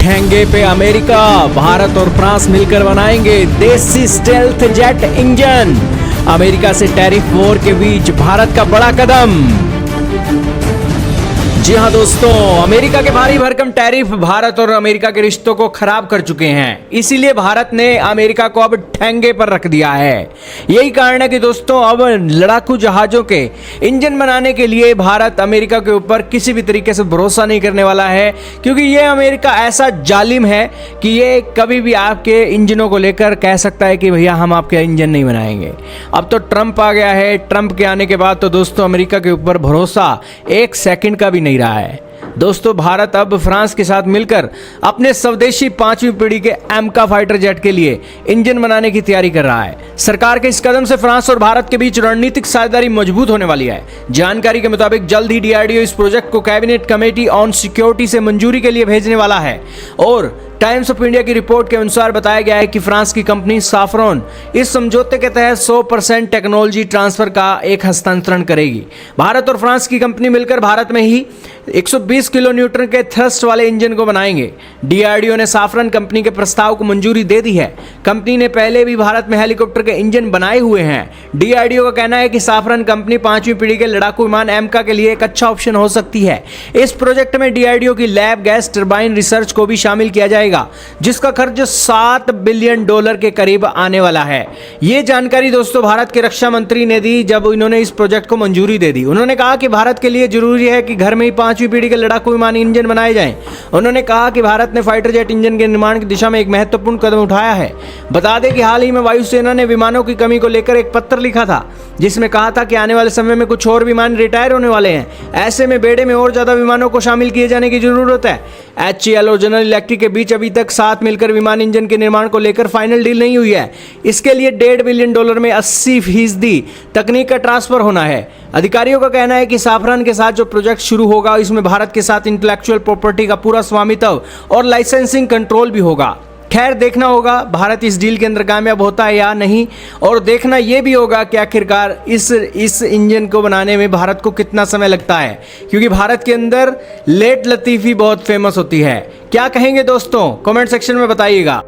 ठेंगे पे अमेरिका, भारत और फ्रांस मिलकर बनाएंगे देसी स्टेल्थ जेट इंजन। अमेरिका से टैरिफ वॉर के बीच भारत का बड़ा कदम। जी हां दोस्तों, अमेरिका के भारी भरकम टैरिफ भारत और अमेरिका के रिश्तों को खराब कर चुके हैं। इसीलिए भारत ने अमेरिका को अब ठेंगे पर रख दिया है। यही कारण है कि दोस्तों अब लड़ाकू जहाजों के इंजन बनाने के लिए भारत अमेरिका के ऊपर किसी भी तरीके से भरोसा नहीं करने वाला है, क्योंकि ये अमेरिका ऐसा जालिम है कि ये कभी भी आपके इंजनों को लेकर कह सकता है कि भैया हम आपके इंजन नहीं बनाएंगे। अब तो ट्रंप आ गया है। ट्रंप के आने के बाद तो दोस्तों अमेरिका के ऊपर भरोसा एक सेकंड का भी नहीं रहा है। दोस्तों भारत अब फ्रांस के साथ मिलकर अपने स्वदेशी 5वीं पीढ़ी के एमका फाइटर जेट के लिए इंजन बनाने की तैयारी कर रहा है। सरकार के इस कदम से फ्रांस और भारत के बीच रणनीतिक साझेदारी मजबूत होने वाली है। जानकारी के मुताबिक जल्द ही डीआरडीओ इस प्रोजेक्ट को कैबिनेट कमेटी ऑन सिक्योरिटी से मंजूरी के लिए भेजने वाला है। और टाइम्स ऑफ इंडिया की रिपोर्ट के अनुसार बताया गया है कि फ्रांस की कंपनी साफ्रॉन इस समझौते के तहत 100% टेक्नोलॉजी ट्रांसफर का एक हस्तांतरण करेगी। भारत और फ्रांस की कंपनी मिलकर भारत में ही 120 किलो न्यूटन के थ्रस्ट वाले इंजन को बनाएंगे। डीआरडीओ ने साफ्रॉन कंपनी के प्रस्ताव को मंजूरी दे दी है। कंपनी ने पहले भी भारत में हेलीकॉप्टर के इंजन बनाए हुए हैं। डीआरडीओ का कहना है कि साफ्रॉन कंपनी 5वीं पीढ़ी के लड़ाकू विमान एमका के लिए एक अच्छा ऑप्शन हो सकती है। इस प्रोजेक्ट में डीआरडीओ की लैब गैस टरबाइन रिसर्च को भी शामिल किया जाएगा, जिसका खर्च $7 बिलियन के करीब आने वाला है। यह जानकारी दोस्तों भारत के रक्षा मंत्री ने दी जब इन्होंने इस प्रोजेक्ट को मंजूरी दे दी। उन्होंने कहा कि भारत के लिए जरूरी है कि घर में ही 5वीं पीढ़ी के लड़ाकू विमान इंजन बनाए जाएं। उन्होंने कहा कि भारत ने फाइटर जेट इंजन के निर्माण की दिशा में एक महत्वपूर्ण कदम उठाया है। बता दें कि हाल ही में वायुसेना ने विमानों की कमी को लेकर एक पत्र लिखा था, जिसमें कहा था कि आने वाले समय में कुछ और विमान रिटायर होने वाले हैं। ऐसे में बेड़े में और ज्यादा विमानों को शामिल किए जाने की जरूरत है। HAL और जनरल इलेक्ट्रिक के बीच अभी तक साथ मिलकर विमान इंजन के निर्माण को लेकर फाइनल डील नहीं हुई है। इसके लिए $1.5 बिलियन में 80% तकनीक का ट्रांसफर होना है। अधिकारियों का कहना है कि साफ्रॉन के साथ जो प्रोजेक्ट शुरू होगा इसमें भारत के साथ इंटेलेक्चुअल प्रॉपर्टी का पूरा स्वामित्व और लाइसेंसिंग कंट्रोल भी होगा। खैर देखना होगा भारत इस डील के अंदर कामयाब होता है या नहीं, और देखना यह भी होगा कि आखिरकार इस इंजन को बनाने में भारत को कितना समय लगता है, क्योंकि भारत के अंदर लेट लतीफ़ी बहुत फेमस होती है। क्या कहेंगे दोस्तों, कमेंट सेक्शन में बताइएगा।